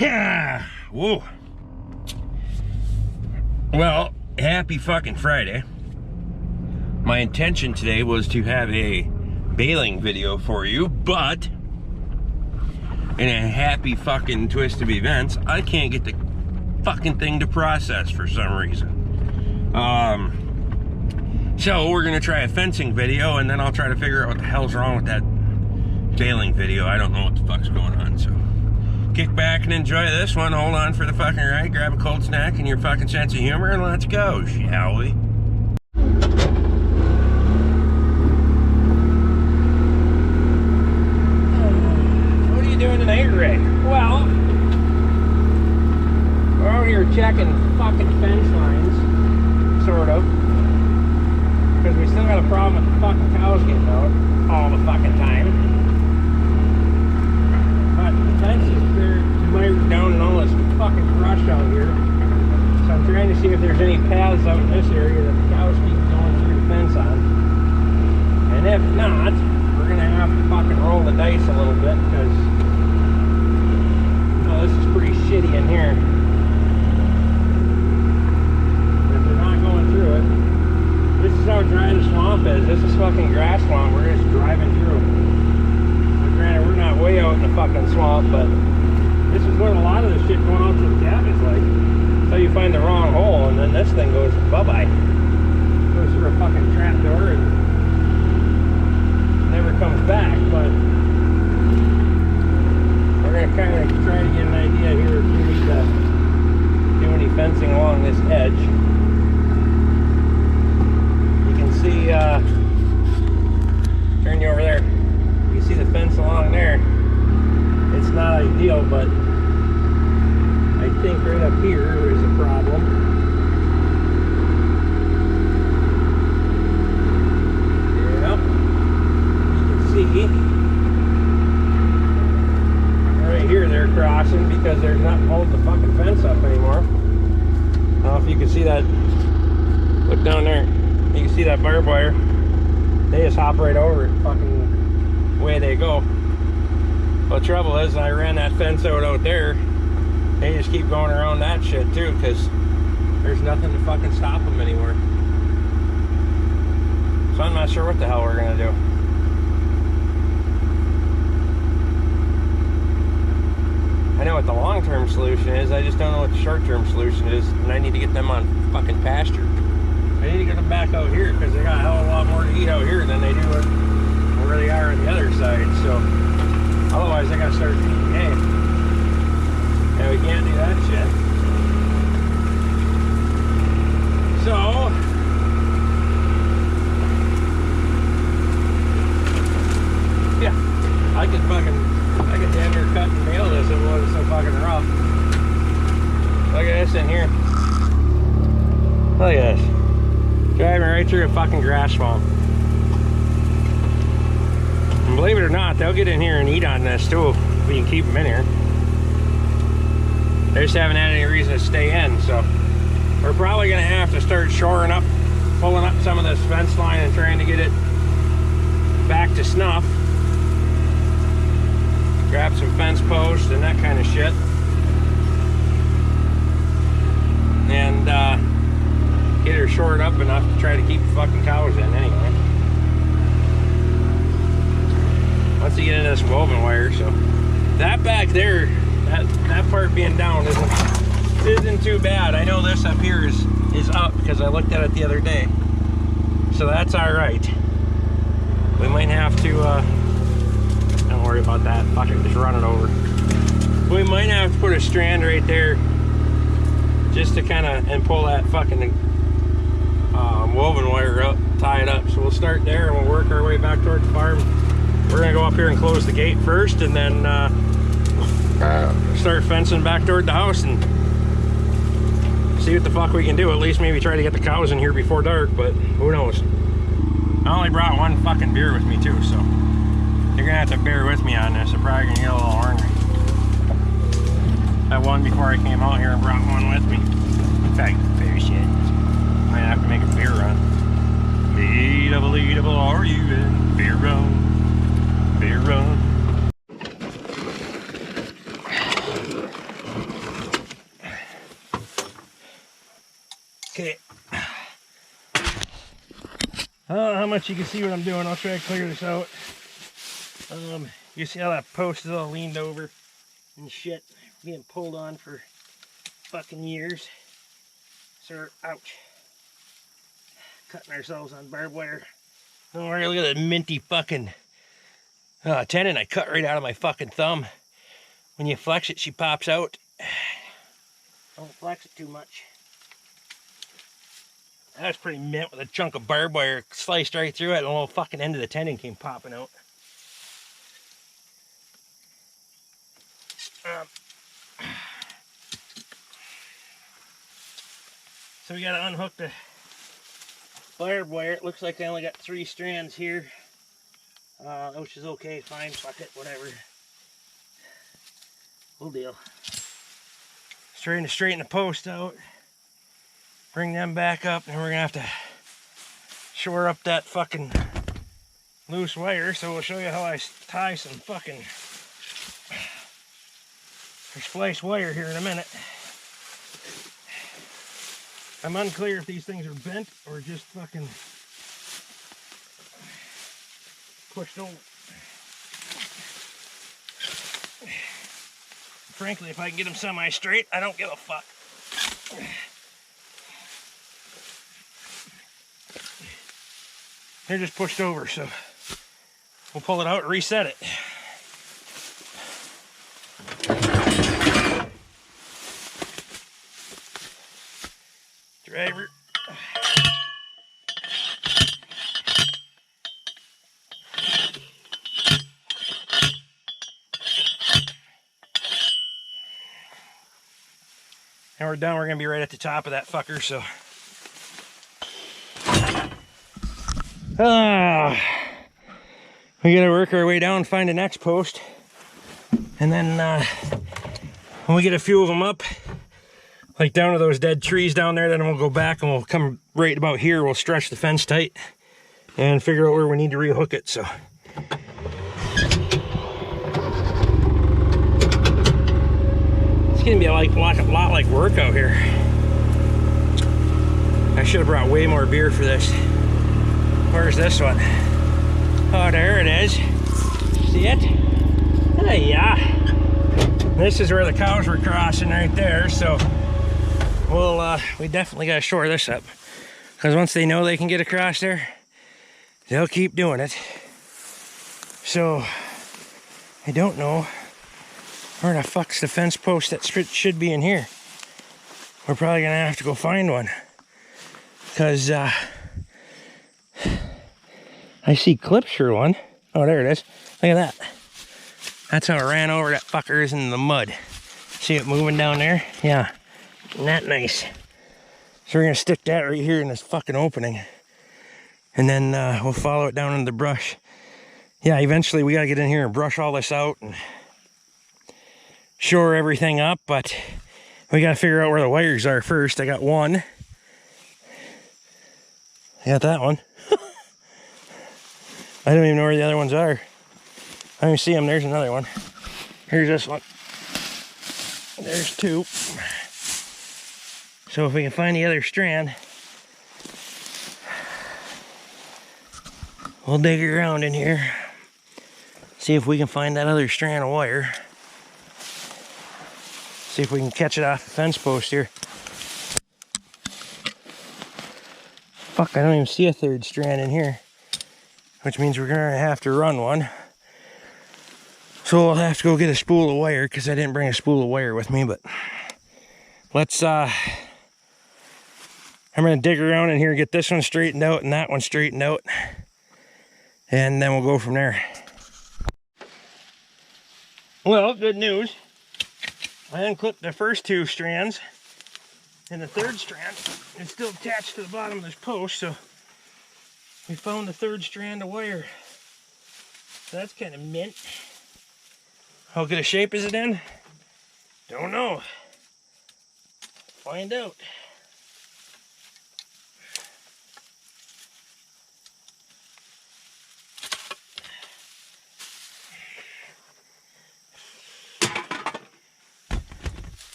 Yeah. Whoa. Well, happy fucking Friday. My intention today was to have a baling video for you, but in a happy fucking twist of events, I can't get the fucking thing to process for some reason. So we're gonna try a fencing video, and then I'll try to figure out what the hell's wrong with that baling video. I don't know what the fuck's going on, so kick back and enjoy this one. Hold on for the fucking ride, grab a cold snack and your fucking sense of humor, and let's go, shall we? What are you doing tonight, Ray? Well, we're out here checking fucking fence lines, sort of, because we still got a problem with the fucking cows getting out all the fucking time. But the fences, they're mired down in all this fucking brush out here. So I'm trying to see if there's any paths out in this area that the cows keep going through the fence on. And if not, we're gonna have to fucking roll the dice a little bit, because this is pretty shitty in here. If they're not going through it, this is how dry the swamp is. This is fucking grass swamp. We're just driving through. Granted, we're not way out in the fucking swamp, but this is what a lot of the shit going out to the cab is like. So you find the wrong hole, and then this thing goes bye-bye. Goes through a fucking trap door and never comes back. But we're gonna kind of try to get an idea here if we need to do any fencing along this edge. You can see, turn you over there. You see the fence along there. It's not ideal, but I think right up here is a problem. Yep. You can see right here they're crossing because there's nothing holding the fucking fence up anymore. I don't know if you can see that. Look down there. You can see that barbed wire. They just hop right over it. Fucking way they go. Well, the trouble is, I ran that fence out there. They just keep going around that shit too, because there's nothing to fucking stop them anymore. So I'm not sure what the hell we're gonna do. I know what the long-term solution is. I just don't know what the short-term solution is, and I need to get them on fucking pasture. I need to get them back out here because they got a hell of a lot more to eat out here than they do where they are on the other side. So otherwise I gotta start feeding hay. And we can't do that shit. So yeah, I could damn near cut and nail this if it wasn't so fucking rough. Look at this in here. Look at this. Driving right through a fucking grass swamp. And believe it or not, they'll get in here and eat on this too if we can keep them in here. They just haven't had any reason to stay in, so we're probably gonna have to start shoring up, pulling up some of this fence line and trying to get it back to snuff. Grab some fence posts and that kind of shit. And get her shored up enough to try to keep the fucking cows in anyway. Once you get into this woven wire, so that back there, that part being down isn't too bad. I know this up here is up because I looked at it the other day, so that's all right. We might have to don't worry about that. Fuck it, just run it over. We might have to put a strand right there just to kind of and pull that fucking woven wire up, tie it up. So we'll start there and we'll work our way back toward the farm. We're gonna go up here and close the gate first, and then start fencing back toward the house and see what the fuck we can do. At least maybe try to get the cows in here before dark, but who knows. I only brought one fucking beer with me too, so you're gonna have to bear with me on this. I'm probably gonna get a little ornery. I won before I came out here and brought one with me. In fact, fair shit. Might have to make a beer run. B-double-E-double-R-U-N, beer run. Beer run. I don't know how much you can see what I'm doing. I'll try to clear this out. You see how that post is all leaned over and shit, being pulled on for fucking years. So, ouch. Cutting ourselves on barbed wire. Don't worry, look at that minty fucking tendon I cut right out of my fucking thumb. When you flex it, she pops out. Don't flex it too much. That was pretty mint with a chunk of barbed wire sliced right through it, and the little fucking end of the tendon came popping out. So we gotta unhook the barbed wire. It looks like I only got 3 strands here, which is okay, fine, fuck it, whatever. We'll deal. Straighten the post out, bring them back up, and we're gonna have to shore up that fucking loose wire. So we'll show you how I tie some fucking or splice wire here in a minute. I'm unclear if these things are bent or just fucking pushed over. Frankly, if I can get them semi-straight, I don't give a fuck. They're just pushed over, so we'll pull it out and reset it. Driver. And we're done. We're going to be right at the top of that fucker, so. We got to work our way down, find the next post. And then when we get a few of them up, like down to those dead trees down there, then we'll go back and we'll come right about here. We'll stretch the fence tight and figure out where we need to rehook it. So. It's gonna be like a lot like work out here. I should have brought way more beer for this. Where's this one? Oh, there it is. See it? Hey, yeah. This is where the cows were crossing right there. So we definitely gotta shore this up, because once they know they can get across there, they'll keep doing it. So I don't know where the fuck's the fence post that should be in here. We're probably gonna have to go find one, because I see clips for one. Oh, there it is. Look at that. That's how it ran over that fucker is in the mud. See it moving down there? Yeah. Isn't that nice? So we're gonna stick that right here in this fucking opening. And then we'll follow it down in the brush. Yeah, eventually we gotta get in here and brush all this out and shore everything up, but we gotta figure out where the wires are first. I got one. I got that one. I don't even know where the other ones are. I don't see them. There's another one. Here's this one. There's 2. So if we can find the other strand, we'll dig around in here, see if we can find that other strand of wire. See if we can catch it off the fence post here. Fuck, I don't even see a 3rd strand in here, which means we're gonna have to run one. So I'll have to go get a spool of wire, because I didn't bring a spool of wire with me. But let's I'm gonna dig around in here, get this one straightened out and that one straightened out, and then we'll go from there. Well, good news. I unclipped the first 2 strands, and the 3rd strand is still attached to the bottom of this post, so we found the 3rd strand of wire. So that's kind of mint. How good a shape is it in? Don't know. Find out.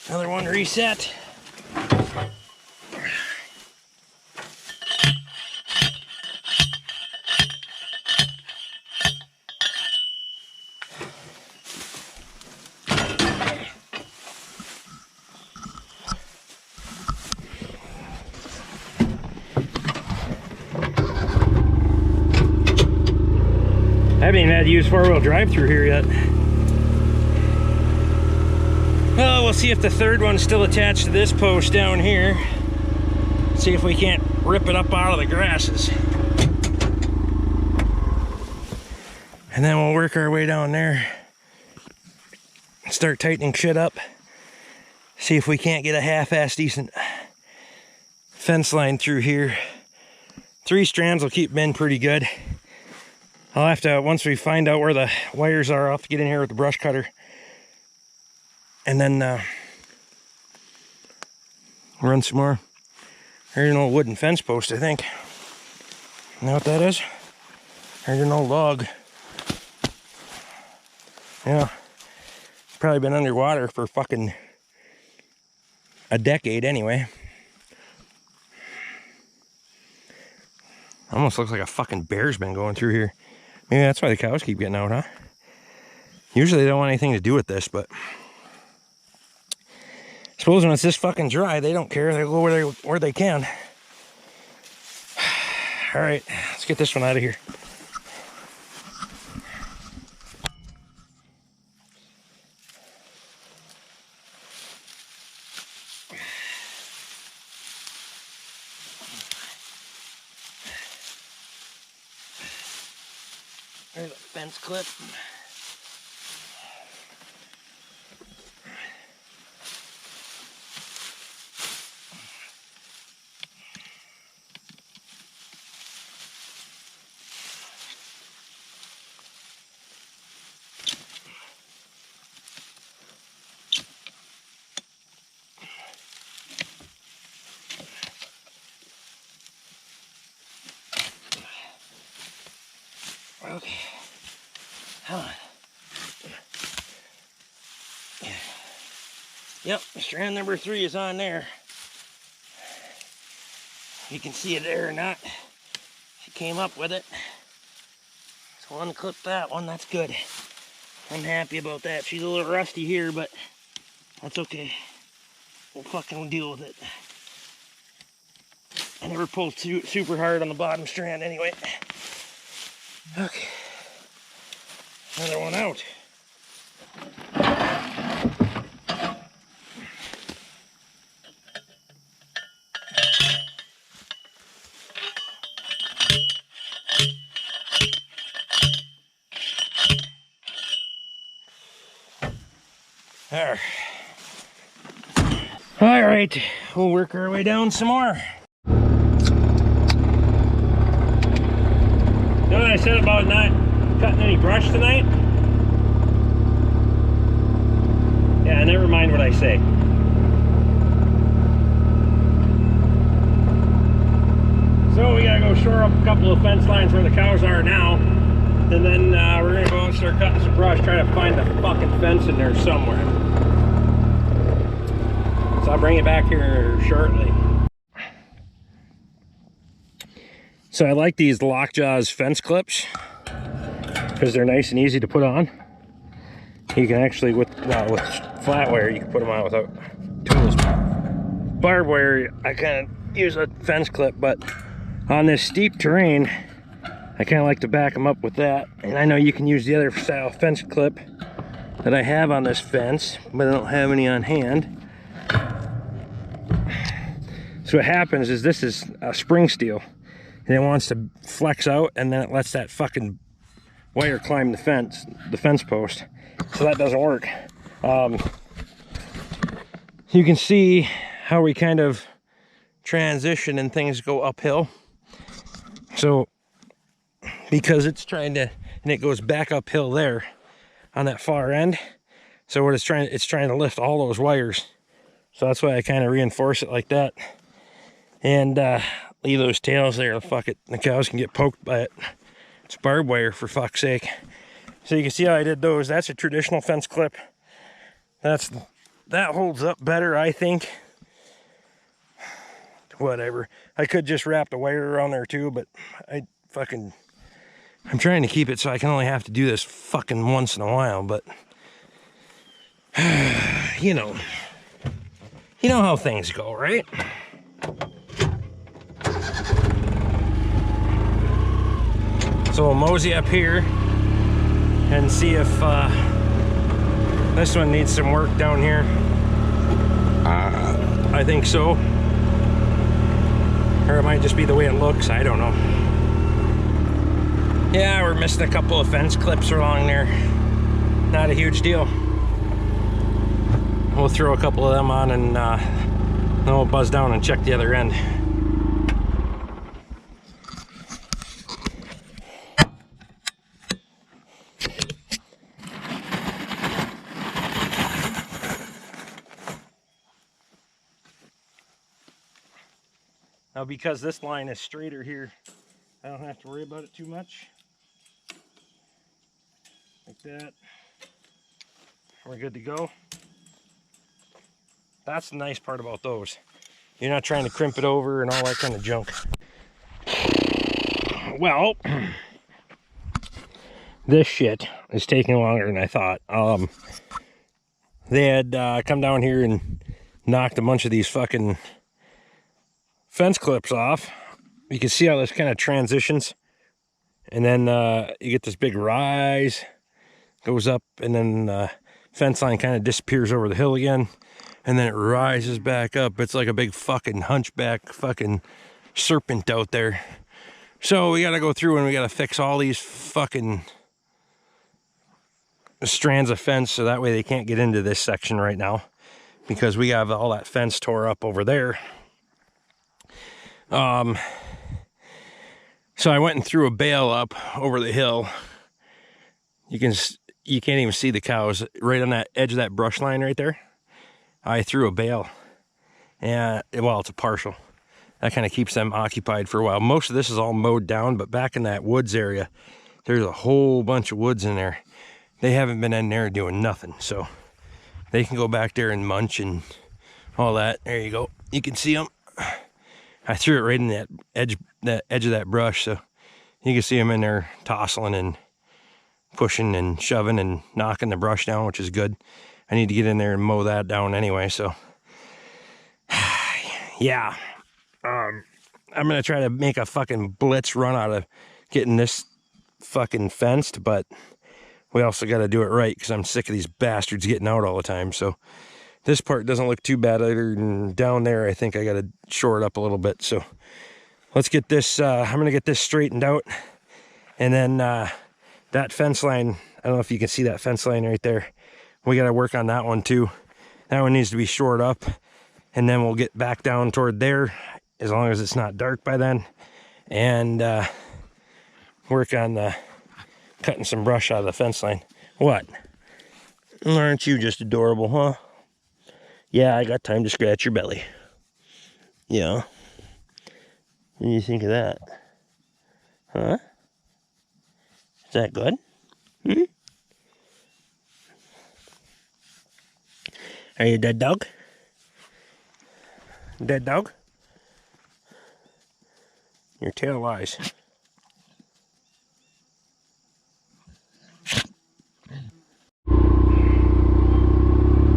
Another one reset. I haven't even had to use four-wheel drive through here yet. Well, we'll see if the third one's still attached to this post down here. See if we can't rip it up out of the grasses. And then we'll work our way down there. Start tightening shit up. See if we can't get a half-ass decent fence line through here. 3 strands will keep them in pretty good. I'll have to, once we find out where the wires are, I'll have to get in here with the brush cutter. And then run some more. There's an old wooden fence post, I think. You know what that is? There's an old log. Yeah. Probably been underwater for fucking a decade anyway. Almost looks like a fucking bear's been going through here. Maybe that's why the cows keep getting out, huh? Usually they don't want anything to do with this, but I suppose when it's this fucking dry, they don't care. They go where they can. All right, let's get this one out of here. There's a fence clip. Okay. Hold on. Yep, strand number 3 is on there. You can see it there or not. She came up with it. So unclip that one, that's good. I'm happy about that. She's a little rusty here, but that's okay. We'll fucking deal with it. I never pulled super hard on the bottom strand anyway. Okay. Another one out. There. All right, we'll work our way down some more. You know what I said about not cutting any brush tonight? Yeah, never mind what I say. So we gotta go shore up a couple of fence lines where the cows are now. And then we're gonna go and start cutting some brush, try to find the fucking fence in there somewhere. So I'll bring it back here shortly. So I like these Lockjaws fence clips because they're nice and easy to put on. You can actually, with flat wire, you can put them on without tools. Barbed wire, I kind of use a fence clip, but on this steep terrain, I kind of like to back them up with that. And I know you can use the other style fence clip that I have on this fence, but I don't have any on hand. So what happens is this is a spring steel, and it wants to flex out, and then it lets that fucking wire climb the fence post. So that doesn't work. You can see how we kind of transition and things go uphill. So because it's trying to, and it goes back uphill there on that far end. So what it's trying to lift all those wires. So that's why I kind of reinforce it like that. And leave those tails there. Fuck it, the cows can get poked by it. It's barbed wire, for fuck's sake. So you can see how I did those. That's a traditional fence clip. That's that holds up better, I think. Whatever. I could just wrap the wire around there too, but I'm trying to keep it so I can only have to do this fucking once in a while, but you know how things go, right? So we'll mosey up here and see if this one needs some work down here. I think so. Or it might just be the way it looks, I don't know. Yeah, we're missing a couple of fence clips along there. Not a huge deal. We'll throw a couple of them on and then we'll buzz down and check the other end. Now, because this line is straighter here, I don't have to worry about it too much. Like that. We're good to go. That's the nice part about those. You're not trying to crimp it over and all that kind of junk. Well, this shit is taking longer than I thought. They had come down here and knocked a bunch of these fucking fence clips off. You can see how this kind of transitions, and then you get this big rise, goes up, and then fence line kind of disappears over the hill again, and then it rises back up. It's like a big fucking hunchback fucking serpent out there. So we got to go through and we got to fix all these fucking strands of fence so that way they can't get into this section right now, because we have all that fence tore up over there. So I went and threw a bale up over the hill. You can't even see the cows right on that edge of that brush line right there. I threw a bale, and well, it's a partial. That kind of keeps them occupied for a while. Most of this is all mowed down, but back in that woods area, there's a whole bunch of woods in there. They haven't been in there doing nothing, so they can go back there and munch and all that. There you go. You can see them. I threw it right in that edge of that brush, so you can see them in there tossing and pushing and shoving and knocking the brush down, which is good. I need to get in there and mow that down anyway, so yeah. I'm gonna try to make a fucking blitz run out of getting this fucking fenced, but we also got to do it right because I'm sick of these bastards getting out all the time. So this part doesn't look too bad either, and down there I think I got to shore it up a little bit. So let's get this, I'm gonna get this straightened out, and then that fence line, I don't know if you can see that fence line right there. We got to work on that one too. That one needs to be shored up, and then we'll get back down toward there, as long as it's not dark by then, and work on cutting some brush out of the fence line. What? Aren't you just adorable, huh? Yeah, I got time to scratch your belly. Yeah. What do you think of that? Huh? Is that good? Hmm? Are you a dead dog? Dead dog? Your tail lies.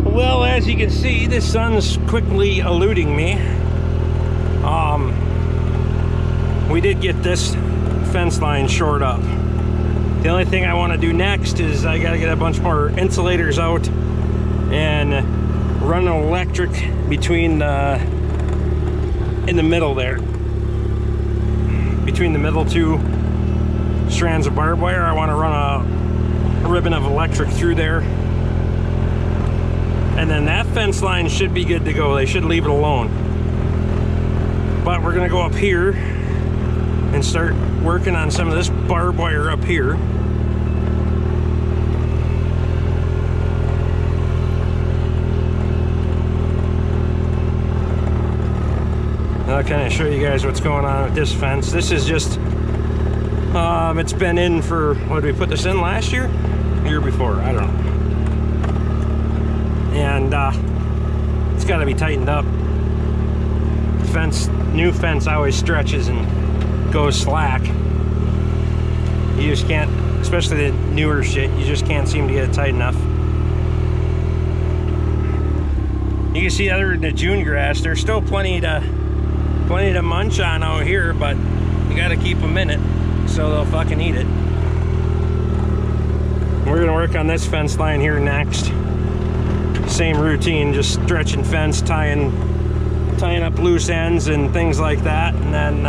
Well, as you can see, the sun's quickly eluding me. We did get this fence line shored up. The only thing I want to do next is I got to get a bunch more insulators out and run an electric between in the middle there. Between the middle two strands of barbed wire, I want to run a ribbon of electric through there. And then that fence line should be good to go. They should leave it alone. But we're gonna go up here and start working on some of this barbed wire up here. I'll kind of show you guys what's going on with this fence. This is just, it's been in for, what did we put this in last year? Year before, I don't know. And it's got to be tightened up. Fence, new fence always stretches and goes slack. You just can't, especially the newer shit, you just can't seem to get it tight enough. You can see other than the June grass, there's still plenty to munch on out here, but you got to keep them in it so they'll fucking eat it. We're gonna work on this fence line here next. Same routine, just stretching fence, tying up loose ends and things like that. And then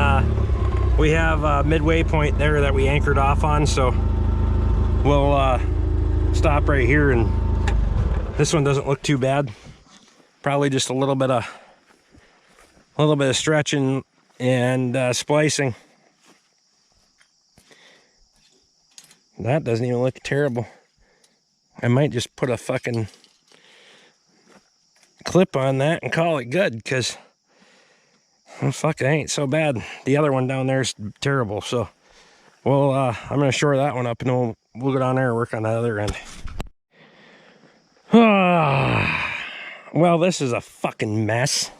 we have a midway point there that we anchored off on, so we'll stop right here. And this one doesn't look too bad. Probably just a little bit of stretching and splicing. That doesn't even look terrible. I might just put a fucking clip on that and call it good, because oh, fuck, it ain't so bad. The other one down there is terrible, so well, I'm gonna shore that one up, and then we'll go down there and work on the other end. Well, this is a fucking mess.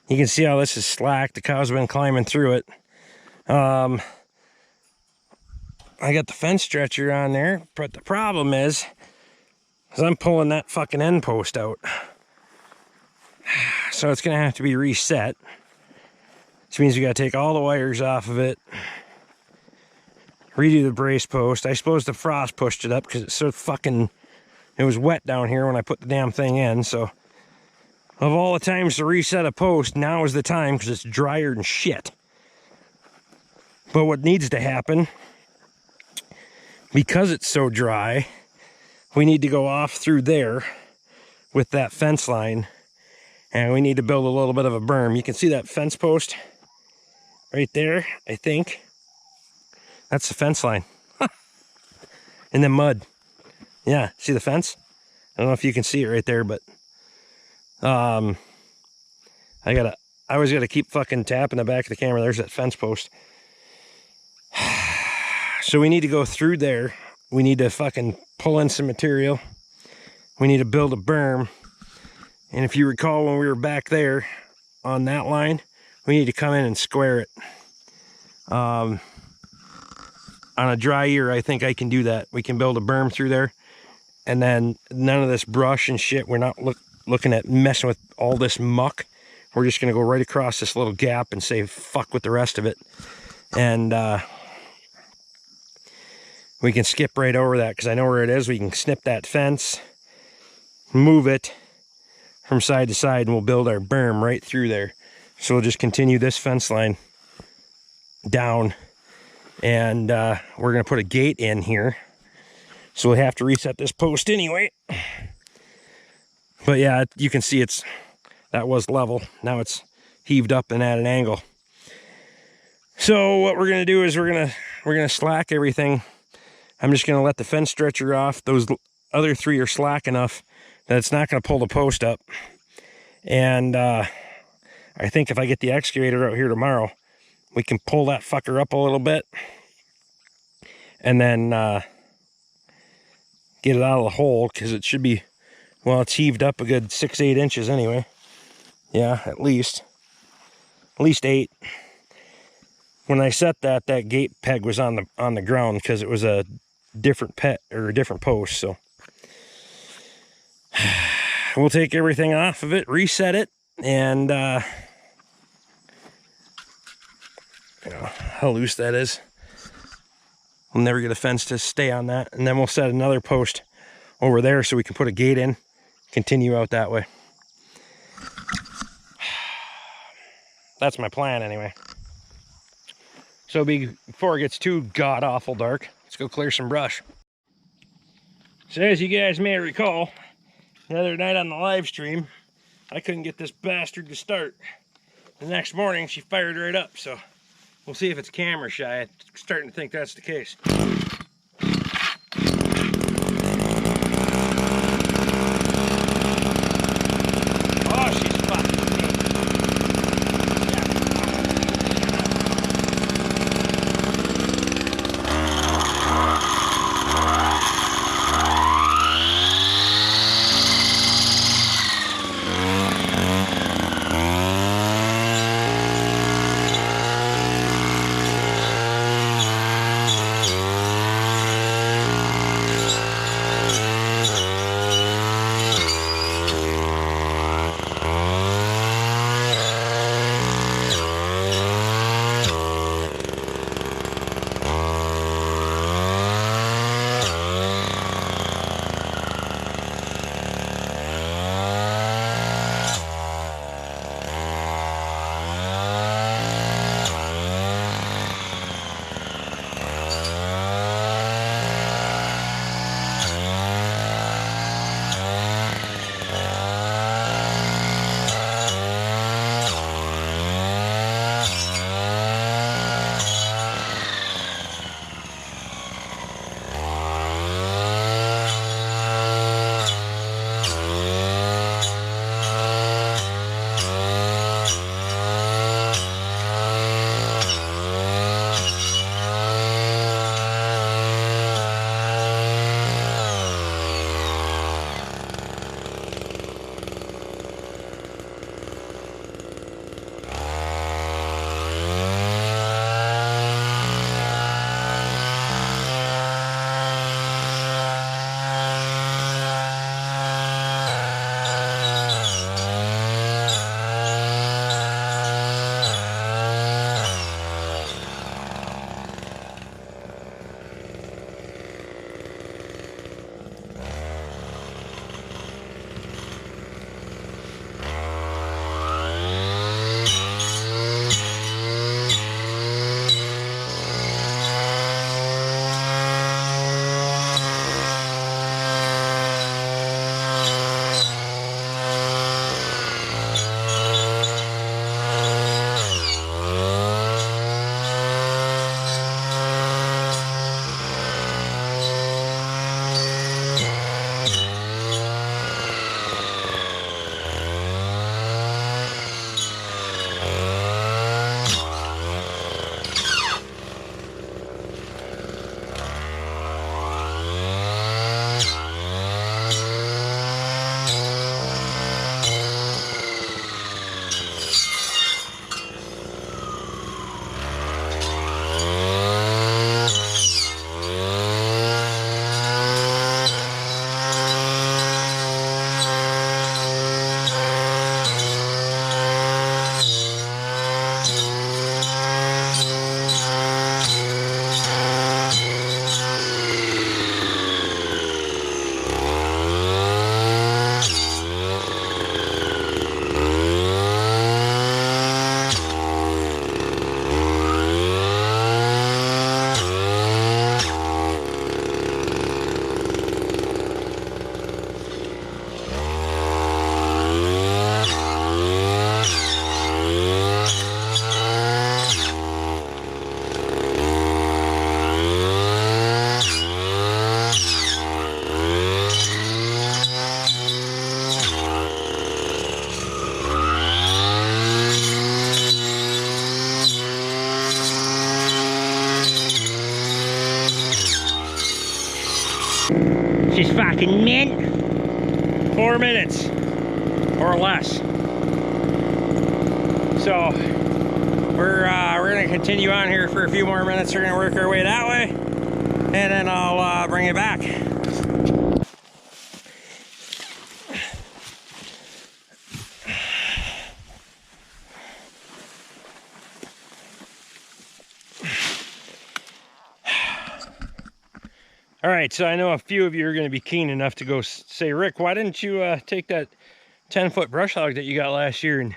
You can see how this is slack. The cow's been climbing through it. I got the fence stretcher on there, but the problem is I'm pulling that fucking end post out. So it's gonna have to be reset, which means we gotta take all the wires off of it, redo the brace post. I suppose the frost pushed it up because it's so fucking, it was wet down here when I put the damn thing in. So of all the times to reset a post, now is the time, because it's drier than shit. But what needs to happen, because it's so dry, we need to go off through there with that fence line, and we need to build a little bit of a berm. You can see that fence post right there, I think. That's the fence line. In the mud. Yeah, see the fence? I don't know if you can see it right there, but I always gotta keep fucking tapping the back of the camera. There's that fence post. So we need to go through there. We need to fucking pull in some material. We need to build a berm. And if you recall, when we were back there on that line, we need to come in and square it. On a dry year, I think I can do that. We can build a berm through there, and then none of this brush and shit. We're not looking at messing with all this muck. We're just gonna go right across this little gap and say fuck with the rest of it. And we can skip right over that, because I know where it is. We can snip that fence, move it from side to side, and we'll build our berm right through there. So we'll just continue this fence line down, and we're gonna put a gate in here, so we'll have to reset this post anyway. But yeah, you can see that was level. Now it's heaved up and at an angle. So what we're gonna do is we're gonna slack everything. I'm just gonna let the fence stretcher off. Those other three are slack enough that it's not gonna pull the post up. And I think if I get the excavator out here tomorrow, we can pull that fucker up a little bit, and then get it out of the hole, because it should be, well, it's heaved up a good 6-8 inches anyway. Yeah, at least 8. When I set that gate peg was on the ground, because it was a different post. So we'll take everything off of it, reset it, and you know how loose that is. We'll never get a fence to stay on that, and then we'll set another post over there so we can put a gate in, continue out that way. That's my plan anyway. So before it gets too god-awful dark, let's go clear some brush. So as you guys may recall, the other night on the live stream, I couldn't get this bastard to start. The next morning, she fired right up, so we'll see if it's camera shy. I'm starting to think that's the case. Oh, she's fucking neat. Yeah. fucking mint. 4 minutes or less. So we're gonna continue on here for a few more minutes. We're gonna work our way that way, and then I'll bring it back. All right, so I know a few of you are going to be keen enough to go say, Rick, why didn't you take that 10-foot brush hog that you got last year and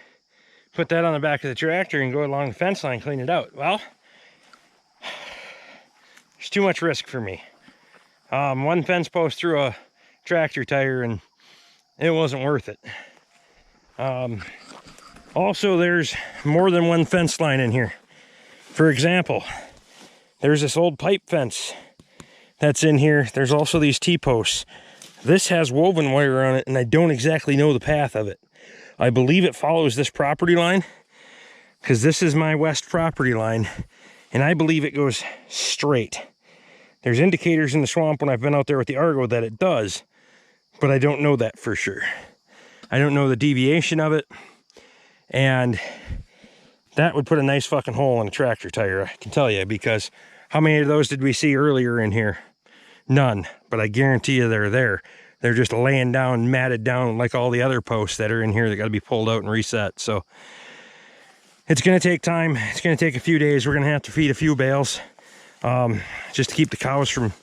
put that on the back of the tractor and go along the fence line, clean it out? Well, there's too much risk for me. One fence post through a tractor tire and it wasn't worth it. Also, there's more than one fence line in here. For example, there's this old pipe fence that's in here. There's also these T-posts. This has woven wire on it, and I don't exactly know the path of it. I believe it follows this property line, because this is my west property line, and I believe it goes straight. There's indicators in the swamp when I've been out there with the Argo that it does, but I don't know that for sure. I don't know the deviation of it, and that would put a nice fucking hole in a tractor tire, I can tell you, because how many of those did we see earlier in here? None, but I guarantee you they're there. They're just laying down, matted down like all the other posts that are in here that got to be pulled out and reset. So it's going to take time. It's going to take a few days. We're going to have to feed a few bales just to keep the cows from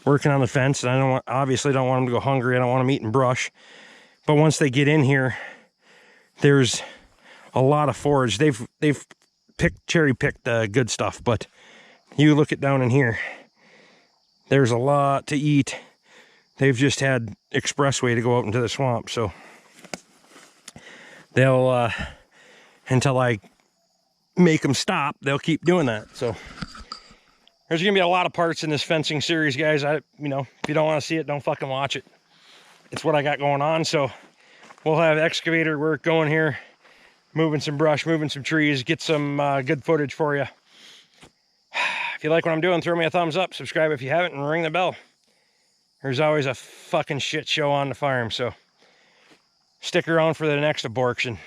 working on the fence. And I obviously don't want them to go hungry. I don't want them eating brush. But once they get in here, there's a lot of forage. They've cherry picked the good stuff, but you look it down in here, there's a lot to eat. They've just had expressway to go out into the swamp, so they'll until I make them stop, they'll keep doing that. So there's gonna be a lot of parts in this fencing series, guys. You know, if you don't want to see it, don't fucking watch it. It's what I got going on. So we'll have excavator work going here, moving some brush, moving some trees, get some good footage for you. If you like what I'm doing, throw me a thumbs up, subscribe if you haven't, and ring the bell. There's always a fucking shit show on the farm, so stick around for the next abortion.